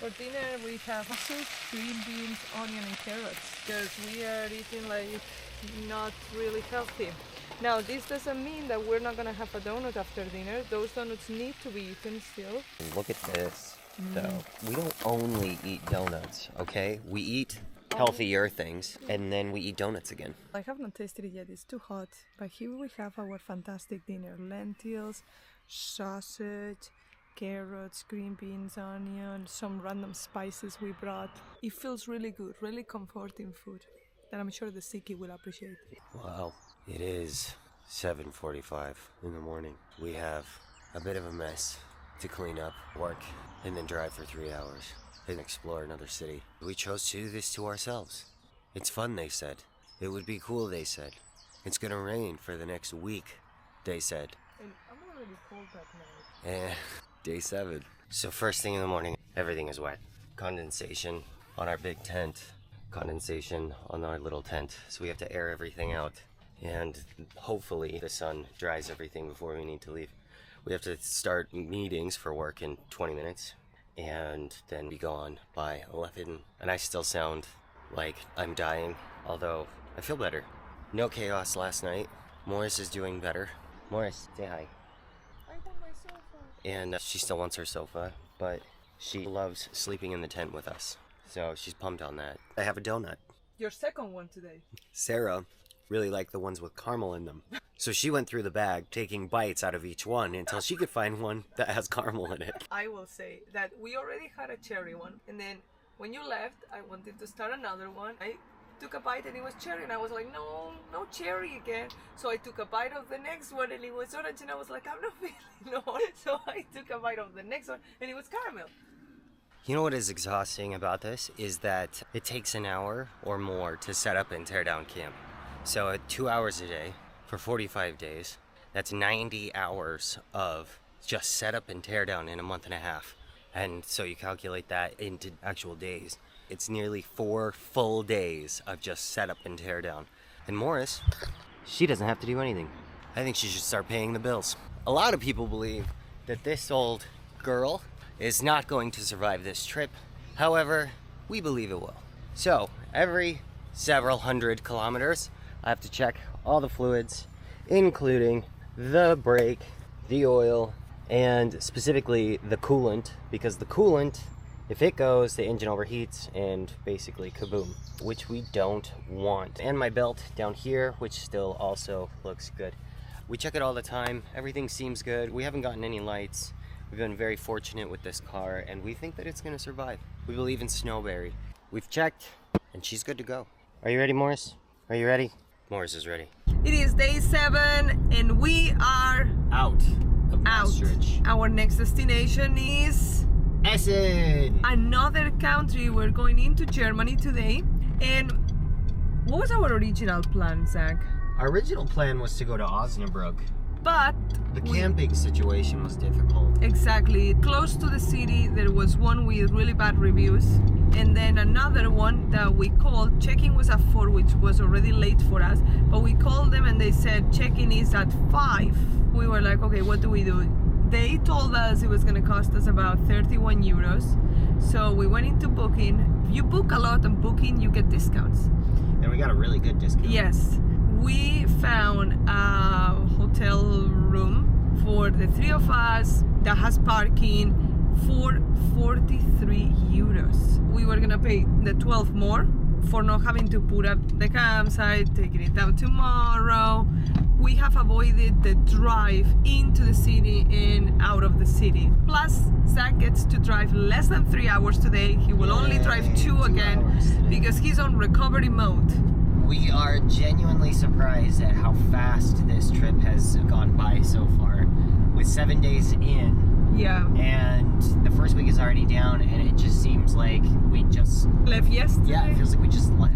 For dinner we have soup, green beans, onion and carrots because we are eating like not really healthy. Now this doesn't mean that we're not gonna have a donut after dinner. Those donuts need to be eaten still. Look at this though. We don't only eat donuts, okay? We eat healthier things and then we eat donuts again. I have not tasted it yet, it's too hot. But here we have our fantastic dinner. Lentils, sausage, carrots, green beans, onion, some random spices we brought. It feels really good, really comforting food that I'm sure the Soggy will appreciate. Wow, it is 7:45 in the morning. We have a bit of a mess to clean up, work, and then drive for 3 hours and explore another city. We chose to do this to ourselves. It's fun, they said. It would be cool, they said. It's gonna rain for the next week, they said. And I'm already cold that night. And day 7. So first thing in the morning, everything is wet. Condensation on our big tent. Condensation on our little tent. So we have to air everything out. And hopefully the sun dries everything before we need to leave. We have to start meetings for work in 20 minutes. And then be gone by 11. And I still sound like I'm dying. Although I feel better. No chaos last night. Morris is doing better. Morris, say hi. And she still wants her sofa, but she loves sleeping in the tent with us. So she's pumped on that. I have a donut. Your second one today. Sarah really liked the ones with caramel in them. So she went through the bag, taking bites out of each one until she could find one that has caramel in it. I will say that we already had a cherry one. And then when you left, I wanted to start another one. I took a bite and it was cherry and I was like, no cherry again. So I took a bite of the next one and it was orange and I was like, I'm not feeling no. So I took a bite of the next one and it was caramel. You know what is exhausting about this is that it takes an hour or more to set up and tear down camp. So at 2 hours a day for 45 days, that's 90 hours of just set up and tear down in a month and a half. And so you calculate that into actual days. It's nearly 4 full days of just setup and tear down. And Morris, she doesn't have to do anything. I think she should start paying the bills. A lot of people believe that this old girl is not going to survive this trip. However, we believe it will. So, every several hundred kilometers, I have to check all the fluids, including the brake, the oil, and specifically the coolant, because the coolant, if it goes, the engine overheats and basically kaboom, which we don't want. And my belt down here, which still also looks good. We check it all the time. Everything seems good. We haven't gotten any lights. We've been very fortunate with this car and we think that it's gonna survive. We believe in Snowberry. We've checked and she's good to go. Are you ready, Morris? Are you ready? Morris is ready. It is day 7 and we are out of Maastricht. Our next destination is Essen! Another country. We're going into Germany today. And what was our original plan, Zach? Our original plan was to go to Osnabrück. But the camping situation was difficult. Exactly. Close to the city, there was one with really bad reviews. And then another one that we called, check-in was at 4, which was already late for us. But we called them and they said check-in is at 5. We were like, okay, what do we do? They told us it was going to cost us about 31 euros. So we went into Booking. You book a lot on Booking, you get discounts. And we got a really good discount. Yes. We found a hotel room for the 3 of us that has parking for 43 euros. We were going to pay the 12 more for not having to put up the campsite, taking it down tomorrow. We have avoided the drive into the city and out of the city. Plus, Zach gets to drive less than 3 hours today. He will only drive 2 again because he's on recovery mode. We are genuinely surprised at how fast this trip has gone by so far. With 7 days in, yeah, and the first week is already down, and it just seems like we just left yesterday. Yeah, it feels like we just left.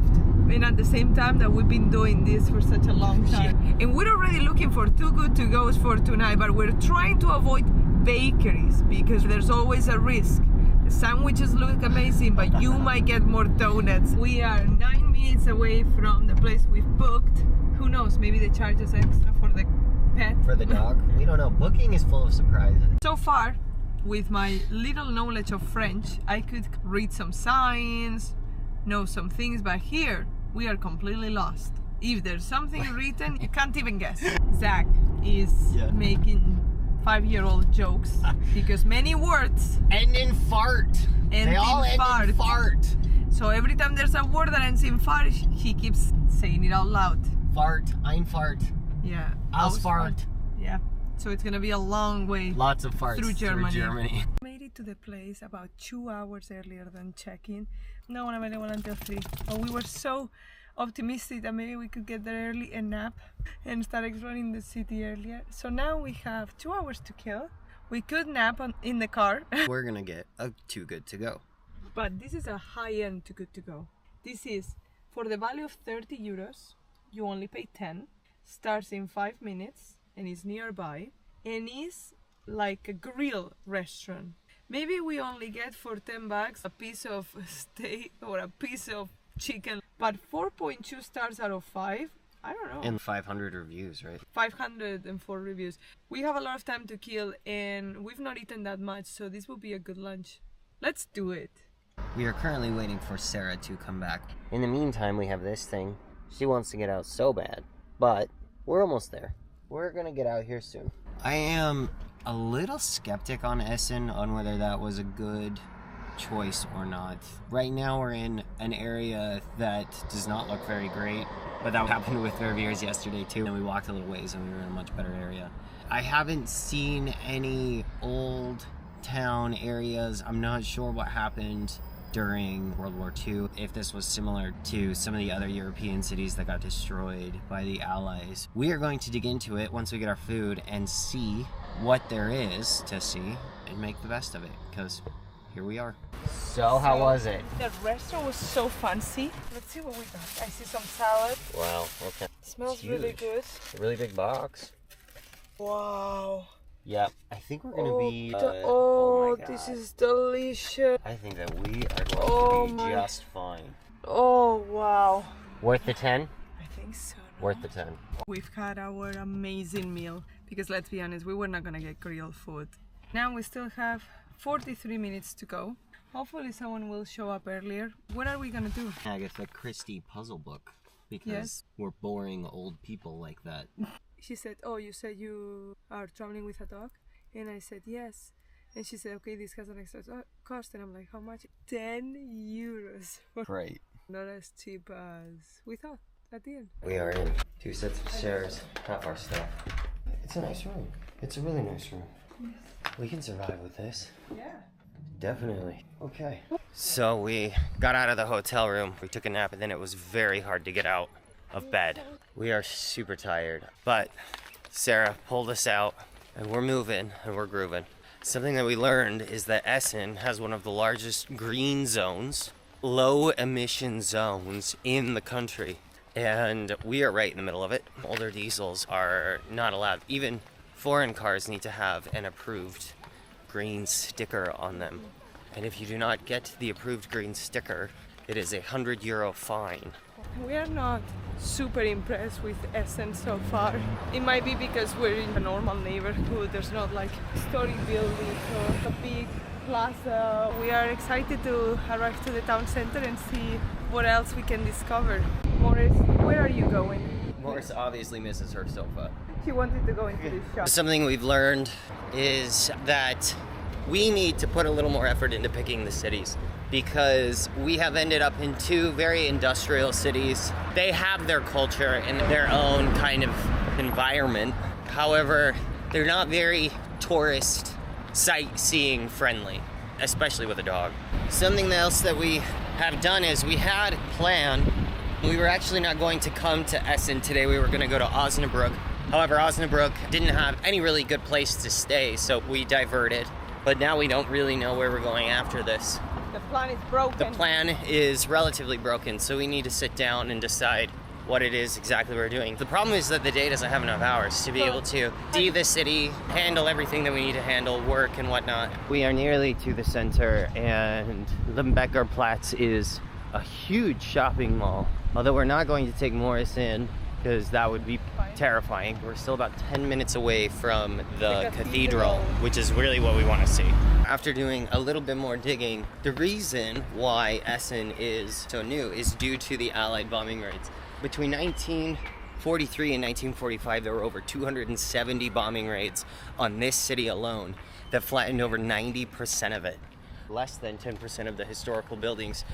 And at the same time that we've been doing this for such a long time. Yeah. And we're already looking for 2 good to goes for tonight, but we're trying to avoid bakeries because there's always a risk. The sandwiches look amazing, but you might get more donuts. We are 9 minutes away from the place we've booked. Who knows, maybe they charge us extra for the pet. For the dog? We don't know. Booking is full of surprises. So far, with my little knowledge of French, I could read some signs, know some things, but here we are completely lost. If there's something written, you can't even guess. Zach is making 5-year-old jokes because many words end in fart. End in fart. So every time there's a word that ends in fart, he keeps saying it out loud. Fart, ein Fart. Yeah. Ausfahrt. Yeah. So it's gonna be a long way. Lots of farts through Germany. Made it to the place about 2 hours earlier than check-in. No one available until 3. But we were so optimistic that maybe we could get there early and nap and start exploring the city earlier. So now we have 2 hours to kill. We could nap in the car. We're gonna get a Too Good To Go. But this is a high-end Too Good To Go. This is for the value of 30 euros. You only pay 10. Starts in 5 minutes and is nearby and is like a grill restaurant. Maybe we only get for 10 bucks a piece of steak or a piece of chicken, but 4.2 stars out of 5, I don't know. And 500 reviews, right? 504 reviews. We have a lot of time to kill and we've not eaten that much, so this will be a good lunch. Let's do it. We are currently waiting for Sarah to come back. In the meantime, we have this thing. She wants to get out so bad, but we're almost there. We're gonna get out here soon. I am a little skeptic on Essen on whether that was a good choice or not. Right now we're in an area that does not look very great, but that happened with Verviers yesterday too, and we walked a little ways and we were in a much better area. I haven't seen any old town areas. I'm not sure what happened during World War II, if this was similar to some of the other European cities that got destroyed by the Allies. We are going to dig into it once we get our food and see what there is to see and make the best of it, because here we are. So how was it? The restaurant was so fancy. Let's see what we got. I see some salad. Wow, okay. Smells really good. A really big box. Wow. Yep, I think we're gonna be. Oh, this is delicious. I think that we are going to be just fine. Oh, wow. Worth the 10? I think so. Worth the 10. We've had our amazing meal because let's be honest, we were not gonna get grilled food. Now we still have 43 minutes to go. Hopefully someone will show up earlier. What are we gonna do? Agatha Christie puzzle book, because we're boring old people like that. She said, oh, you said you are traveling with a dog? And I said, yes. And she said, okay, this has an extra cost. And I'm like, how much? 10 euros. Right. Not as cheap as we thought at the end. We are in 2 sets of stairs, half our stuff. It's a nice room. It's a really nice room. Yes. We can survive with this. Yeah. Definitely. Okay. So we got out of the hotel room. We took a nap and then it was very hard to get out of bed. We are super tired, but Sarah pulled us out and we're moving and we're grooving. Something that we learned is that Essen has one of the largest green zones, low emission zones in the country. And we are right in the middle of it. Older diesels are not allowed. Even foreign cars need to have an approved green sticker on them. And if you do not get the approved green sticker, it is a €100 fine. We are not super impressed with Essen so far. It might be because we're in a normal neighborhood. There's not like historic buildings or a big plaza. We are excited to arrive to the town center and see what else we can discover. Morris, where are you going? Morris obviously misses her sofa. She wanted to go into this shop. Something we've learned is that we need to put a little more effort into picking the cities, because we have ended up in 2 very industrial cities. They have their culture and their own kind of environment. However, they're not very tourist sightseeing friendly, especially with a dog. Something else that we have done is we had planned. We were actually not going to come to Essen today. We were going to go to Osnabrück. However, Osnabrück didn't have any really good place to stay, so we diverted. But now we don't really know where we're going after this. The plan is broken. The plan is relatively broken, so we need to sit down and decide what it is exactly we're doing. The problem is that the day doesn't have enough hours to be able to see the city, handle everything that we need to handle, work and whatnot. We are nearly to the center, and Limbecker Platz is a huge shopping mall. Although we're not going to take Morris in, because that would be terrifying. We're still about 10 minutes away from the cathedral, cathedral, which is really what we want to see. After doing a little bit more digging, the reason why Essen is so new is due to the Allied bombing raids. Between 1943 and 1945, there were over 270 bombing raids on this city alone that flattened over 90% of it. Less than 10% of the historical buildings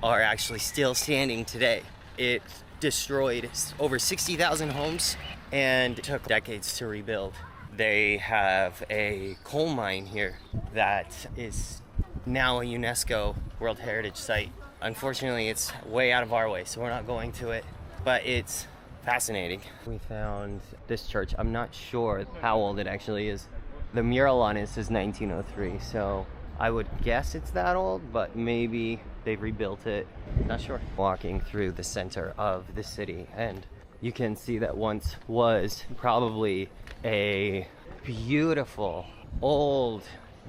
are actually still standing today. It destroyed over 60,000 homes and took decades to rebuild. They have a coal mine here that is now a UNESCO World Heritage Site. Unfortunately, it's way out of our way, so we're not going to it, but it's fascinating. We found this church. I'm not sure how old it actually is. The mural on it says 1903, so I would guess it's that old, but maybe they've rebuilt it. Not sure. Walking through the center of the city, and you can see that once was probably a beautiful, old,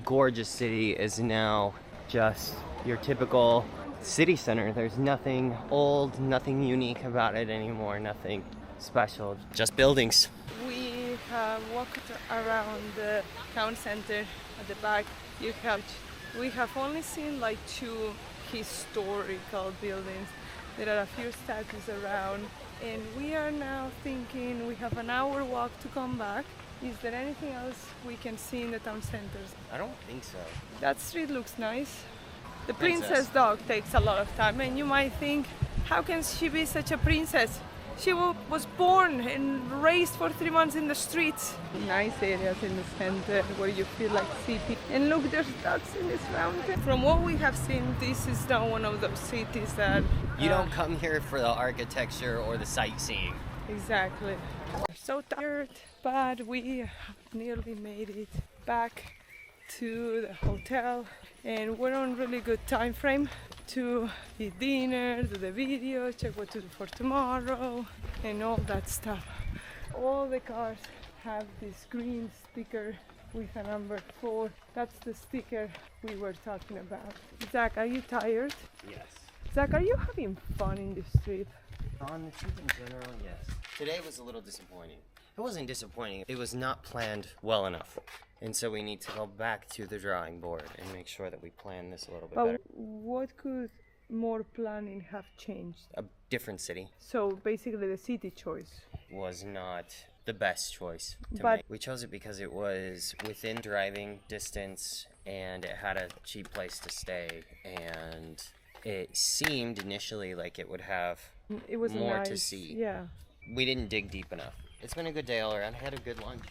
gorgeous city is now just your typical city center. There's nothing old, nothing unique about it anymore, nothing special, just buildings. We have walked around the town center at the back. We have only seen like 2 historical buildings. There are a few statues around, and we are now thinking we have an hour walk to come back. Is there anything else we can see in the town centers? I don't think so. That street looks nice. The princess dog takes a lot of time, and you might think, how can she be such a princess? She was born and raised for 3 months in the streets. Nice areas in the center where you feel like city. And look, there's ducks in this fountain. From what we have seen, this is not one of those cities that... You don't come here for the architecture or the sightseeing. Exactly. We're so tired, but we have nearly made it back to the hotel, and we're on really good time frame to eat dinner, do the video, check what to do for tomorrow, and all that stuff. All the cars have this green sticker with a number 4. That's the sticker we were talking about. Zach, are you tired? Yes. Zach, are you having fun in this trip? On the trip in general, yes. Today was a little disappointing. It wasn't disappointing, it was not planned well enough. And so we need to go back to the drawing board and make sure that we plan this a little bit better. What could more planning have changed? A different city. So basically the city choice Was not the best choice to But- make. We chose it because it was within driving distance and it had a cheap place to stay, and it seemed initially like it would have it was more nice, to see. Yeah. We didn't dig deep enough. It's been a good day all around. I had a good lunch.